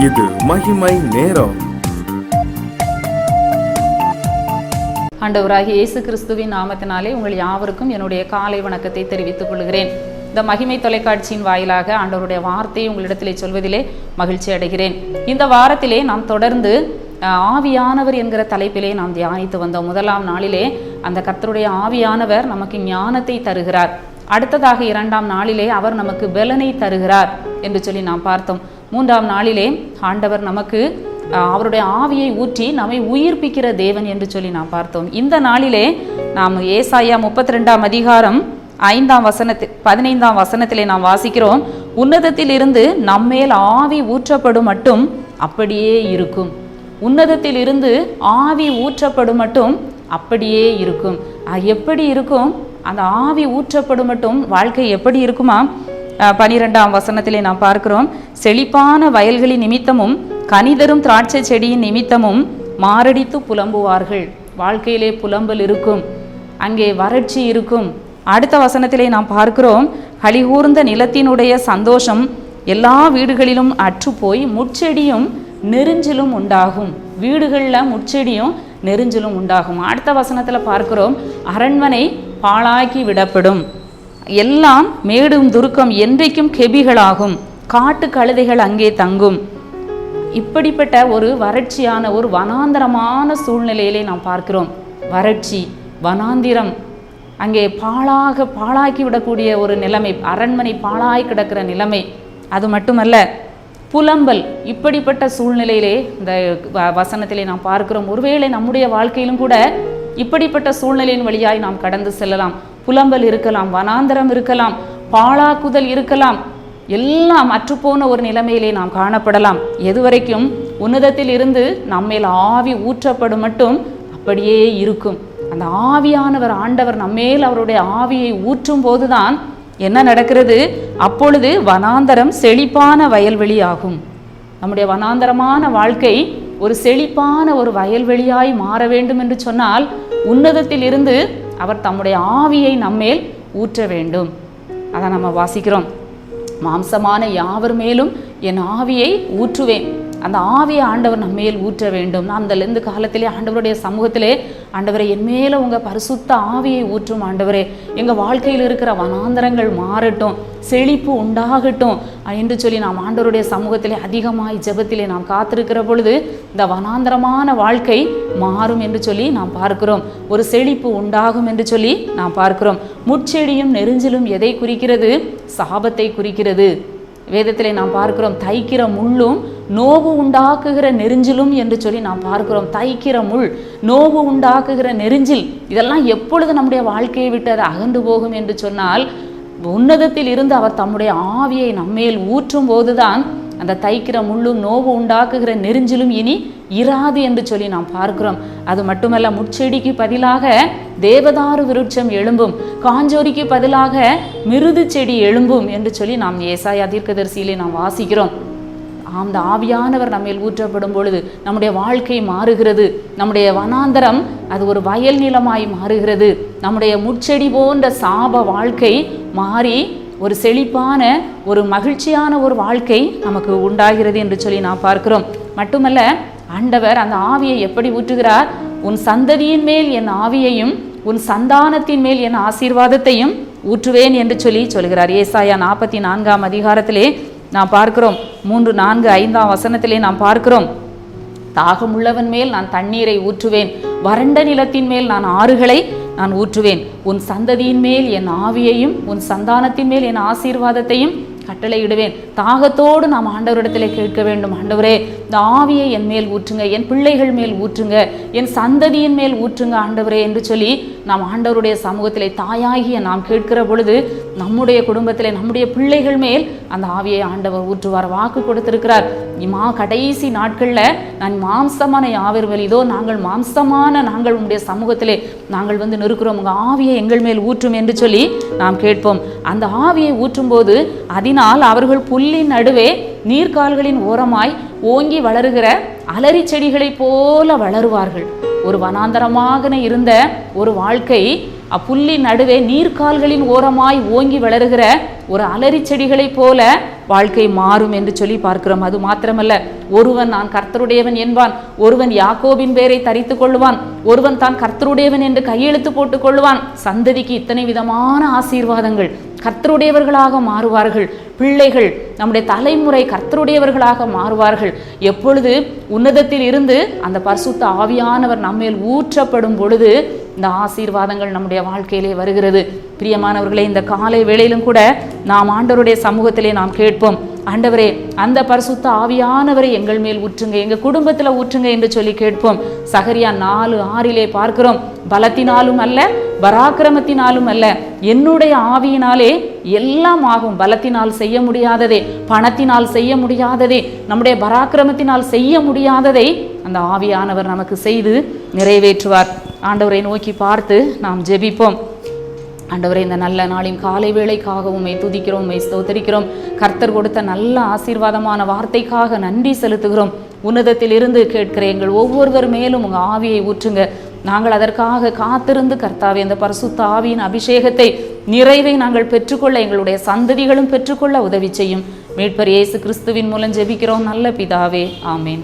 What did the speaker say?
இது மகிமை நேரம். ஆண்டவராகிய இயேசு கிறிஸ்துவின் நாமத்தினாலே உங்கள் யாவருக்கும் என்னுடைய காலை வணக்கத்தை தெரிவித்துக் கொள்கிறேன். இந்த மகிமை தொலைக்காட்சியின் வாயிலாக ஆண்டவருடைய வார்த்தையை உங்களிடத்திலே சொல்வதிலே மகிழ்ச்சி அடைகிறேன். இந்த வாரத்திலே நாம் தொடர்ந்து ஆவியானவர் என்கிற தலைப்பிலே நாம் தியானித்து வந்தோம். முதலாம் நாளிலே அந்த கர்த்தருடைய ஆவியானவர் நமக்கு ஞானத்தை தருகிறார். அடுத்ததாக இரண்டாம் நாளிலே அவர் நமக்கு பலனை தருகிறார் என்று சொல்லி நாம் பார்த்தோம். மூன்றாம் நாளிலே ஆண்டவர் நமக்கு அவருடைய ஆவியை ஊற்றி நம்மை உயிர்ப்பிக்கிற தேவன் என்று சொல்லி நாம் பார்த்தோம். இந்த நாளிலே நாம் ஏசாயா 32 அதிகாரம் 15 வசனத்திலே நாம் வாசிக்கிறோம். உன்னதத்தில் இருந்து நம்மேல் ஆவி ஊற்றப்படும் மட்டும் அப்படியே இருக்கும். உன்னதத்தில் இருந்து ஆவி ஊற்றப்படும் மட்டும் அப்படியே இருக்கும். எப்படி இருக்கும்? அந்த ஆவி ஊற்றப்படும் மட்டும் வாழ்க்கை எப்படி இருக்குமா? 12ஆம் வசனத்திலே நாம் பார்க்கிறோம். செழிப்பான வயல்களின் நிமித்தமும் கனிதரும் திராட்சை செடியின் நிமித்தமும் மாரடித்து புலம்புவார்கள். வாழ்க்கையிலே புலம்பல் இருக்கும், அங்கே வறட்சி இருக்கும். அடுத்த வசனத்திலே நாம் பார்க்கிறோம். களிகூர்ந்த நிலத்தினுடைய சந்தோஷம் எல்லா வீடுகளிலும் அற்றுப்போய் முட்செடியும் நெருஞ்சிலும் உண்டாகும். வீடுகளில் முட்செடியும் நெருஞ்சிலும் உண்டாகும். அடுத்த வசனத்தில் பார்க்கிறோம். அரண்மனை பாழாக்கி விடப்படும், எல்லாம் மேடும் துருக்கம் என்றைக்கும் கெபிகளாகும், காட்டு கழுதைகள் அங்கே தங்கும். இப்படிப்பட்ட ஒரு வறட்சியான ஒரு வனாந்தரமான சூழ்நிலையிலே நாம் பார்க்கிறோம். வறட்சி, வனாந்திரம், அங்கே பாழாக்கி விடக்கூடிய ஒரு நிலைமை, அரண்மனை பாழாய் கிடக்கிற நிலைமை. அது மட்டுமல்ல, புலம்பல். இப்படிப்பட்ட சூழ்நிலையிலே இந்த வசனத்திலே நாம் பார்க்கிறோம். ஒருவேளை நம்முடைய வாழ்க்கையிலும் கூட இப்படிப்பட்ட சூழ்நிலையின் வழியாய் நாம் கடந்து செல்லலாம். புலம்பல் இருக்கலாம், வனாந்தரம் இருக்கலாம், பாழாக்குதல் இருக்கலாம், எல்லாம் அற்றுப்போன ஒரு நிலைமையிலே நாம் காணப்படலாம். எதுவரைக்கும்? உன்னதத்தில் இருந்து நம்மேல் ஆவி ஊற்றப்படும் மட்டும் அப்படியே இருக்கும். அந்த ஆவியானவர் ஆண்டவர் நம்மேல் அவருடைய ஆவியை ஊற்றும் போதுதான் என்ன நடக்கிறது? அப்பொழுது வனாந்தரம் செழிப்பான வயல்வெளி ஆகும். நம்முடைய வனாந்தரமான வாழ்க்கை ஒரு செழிப்பான ஒரு வயல்வெளியாய் மாற வேண்டும் என்று சொன்னால் உன்னதத்தில் இருந்து அவர் தம்முடைய ஆவியை நம்மேல் ஊற்ற வேண்டும். அதை நம்ம வாசிக்கிறோம். மாம்சமான யாவர் மேலும் என் ஆவியை ஊற்றுவேன். அந்த ஆவியை ஆண்டவர் நம்மேல் ஊற்ற வேண்டும். நாம் இந்த காலத்திலே ஆண்டவருடைய சமூகத்திலே, ஆண்டவரை என் மேலே உங்கள் பரிசுத்த ஆவியை ஊற்றும் ஆண்டவரே, எங்கள் வாழ்க்கையில் இருக்கிற வனாந்தரங்கள் மாறட்டும், செழிப்பு உண்டாகட்டும் என்று சொல்லி நாம் ஆண்டவருடைய சமூகத்திலே அதிகமாய் ஜெபத்திலே நாம் காத்திருக்கிற பொழுது இந்த வனாந்தரமான வாழ்க்கை மாறும் என்று சொல்லி நாம் பார்க்கிறோம். ஒரு செழிப்பு உண்டாகும் என்று சொல்லி நாம் பார்க்கிறோம். முட்செடியும் நெருஞ்சிலும் எதை குறிக்கிறது? சாபத்தை குறிக்கிறது. வேதத்திலே நாம் பார்க்கிறோம். தைக்கிற முள்ளும் நோவு உண்டாக்குகிற நெருஞ்சிலும் என்று சொல்லி நாம் பார்க்கிறோம். தைக்கிற முள், நோவு உண்டாக்குகிற நெருஞ்சில், இதெல்லாம் எப்பொழுது நம்முடைய வாழ்க்கையை விட்டு அது அகன்று போகும் என்று சொன்னால் உன்னதத்தில் இருந்து அவர் தம்முடைய ஆவியை நம்மேல் ஊற்றும் போதுதான் அந்த தைக்கிற முள்ளும் நோவு உண்டாக்குகிற நெருஞ்சிலும் இனி இராது என்று சொல்லி நாம் பார்க்கிறோம். அது மட்டுமல்ல, முட்செடிக்கு பதிலாக தேவதாரு விருட்சம் எழும்பும், காஞ்சோரிக்கு பதிலாக மிருது செடி எழும்பும் என்று சொல்லி நாம் ஏசாயா தீர்க்கதரிசியிலே நாம் வாசிக்கிறோம். அந்த ஆவியானவர் நம்மேல் ஊற்றப்படும் பொழுது நம்முடைய வாழ்க்கை மாறுகிறது. நம்முடைய வனாந்தரம் அது ஒரு வயல் நிலமாய் மாறுகிறது. நம்முடைய முட்செடி போன்ற சாப வாழ்க்கை மாறி ஒரு செழிப்பான ஒரு மகிழ்ச்சியான ஒரு வாழ்க்கை நமக்கு உண்டாகிறது என்று சொல்லி நாம் பார்க்கிறோம். மட்டுமல்ல, ஆண்டவர் அந்த ஆவியை எப்படி ஊற்றுகிறார்? உன் சந்ததியின் மேல் என் ஆவியையும் உன் சந்தானத்தின் மேல் என் ஆசீர்வாதத்தையும் ஊற்றுவேன் என்று சொல்லி சொல்கிறார். ஏசாயா 44 அதிகாரத்திலே நாம் பார்க்கிறோம். 3, 4, 5 வசனத்திலே நாம் பார்க்கிறோம். தாகமுள்ளவன் மேல் நான் தண்ணீரை ஊற்றுவேன், வறண்ட நிலத்தின் மேல் நான் ஆறுகளை நான் ஊற்றுவேன், உன் சந்ததியின் மேல் என் ஆவியையும் உன் சந்தானத்தின் மேல் என் ஆசீர்வாதத்தையும் கட்டளையிடுவேன். தாகத்தோடு நாம் ஆண்டவரிடத்தில் கேட்க வேண்டும். ஆண்டவரே, இந்த ஆவியை என் மேல் ஊற்றுங்க, என் பிள்ளைகள் மேல் ஊற்றுங்க, என் சந்ததியின் மேல் ஊற்றுங்க ஆண்டவரே என்று சொல்லி நாம் ஆண்டவருடைய சமூகத்திலே தாயாகிய நாம் கேட்கிற பொழுது நம்முடைய குடும்பத்திலே நம்முடைய பிள்ளைகள் மேல் அந்த ஆவியை ஆண்டவர் ஊற்றுவார். வாக்கு கொடுத்திருக்கிறார். கடைசி நாட்களில் நான் மாம்சமான யாவர் இதோ நாங்கள் மாம்சமான நாங்கள் உங்களுடைய சமூகத்திலே நாங்கள் வந்து நிற்கிறோம், உங்கள் ஆவியை எங்கள் மேல் ஊற்றும் என்று சொல்லி நாம் கேட்போம். அந்த ஆவியை ஊற்றும் போது அதனால் அவர்கள் புல்லின் நடுவே நீர்கால்களின் ஓரமாய் ஓங்கி வளருகிற அலரி செடிகளைப் போல வளருவார்கள். ஒரு வனாந்தரமாக இருந்த ஒரு வாழ்க்கை அப்புள்ளி நடுவே நீர்க்கால்களின் ஓரமாய் ஓங்கி வளருகிற ஒரு அலரி செடிகளைப் போல வாழ்க்கை மாறும் என்று சொல்லி பார்க்கிறோம். அது மாத்திரமல்ல, ஒருவன் நான் கர்த்தருடையவன் என்பான், ஒருவன் யாக்கோபின் பேரை தரித்து கொள்ளுவான், ஒருவன் தான் கர்த்தருடையவன் என்று கையெழுத்து போட்டுக் கொள்ளுவான். சந்ததிக்கு இத்தனை விதமான ஆசீர்வாதங்கள். கர்த்தருடையவர்களாக மாறுவார்கள். பிள்ளைகள், நம்முடைய தலைமுறை கர்த்தருடையவர்களாக மாறுவார்கள். எப்பொழுது உன்னதத்தில் இருந்து அந்த பரிசுத்த ஆவியானவர் நம்மேல் ஊற்றப்படும் பொழுது இந்த ஆசீர்வாதங்கள் நம்முடைய வாழ்க்கையிலே வருகிறது. பிரியமானவர்களே, இந்த காலை வேளையிலும் கூட நாம் ஆண்டவருடைய சமூகத்திலே நாம் கேட்போம், ஆண்டவரே அந்த பரிசுத்த ஆவியானவரை எங்கள் மேல் ஊற்றுங்க, எங்கள் குடும்பத்தில் ஊற்றுங்க என்று சொல்லி கேட்போம். சகரியா 4:6 பார்க்கிறோம், பலத்தினாலும் அல்ல பராக்கிரமத்தினாலும் அல்ல, என்னுடைய ஆவியினாலே எல்லாம் ஆகும். பலத்தினால் செய்ய முடியாததே, பணத்தினால் செய்ய முடியாததே, நம்முடைய பராக்கிரமத்தினால் செய்ய முடியாததை அந்த ஆவியானவர் நமக்கு செய்து நிறைவேற்றுவார். ஆண்டவரை நோக்கி பார்த்து நாம் ஜெபிப்போம். ஆண்டவரே, இந்த நல்ல நாளின் காலை வேளைக்காக உம்மை துதிக்கிறோம், உம்மை ஸ்தோத்தரிக்கிறோம். கர்த்தர் கொடுத்த நல்ல ஆசீர்வாதமான வார்த்தைக்காக நன்றி செலுத்துகிறோம். உன்னதத்தில் இருந்து கேட்கிற எங்கள் ஒவ்வொருவர் மேலும் உங்கள் ஆவியை ஊற்றுங்க. நாங்கள் அதற்காக காத்திருந்து கர்த்தாவே அந்த பரிசுத்த ஆவியின் அபிஷேகத்தை நிறைவை நாங்கள் பெற்றுக்கொள்ள, எங்களுடைய சந்ததிகளும் பெற்றுக்கொள்ள உதவி செய்யும். மீட்பர் இயேசு கிறிஸ்துவின் மூலம் ஜெபிக்கிறோம் நல்ல பிதாவே, ஆமேன்.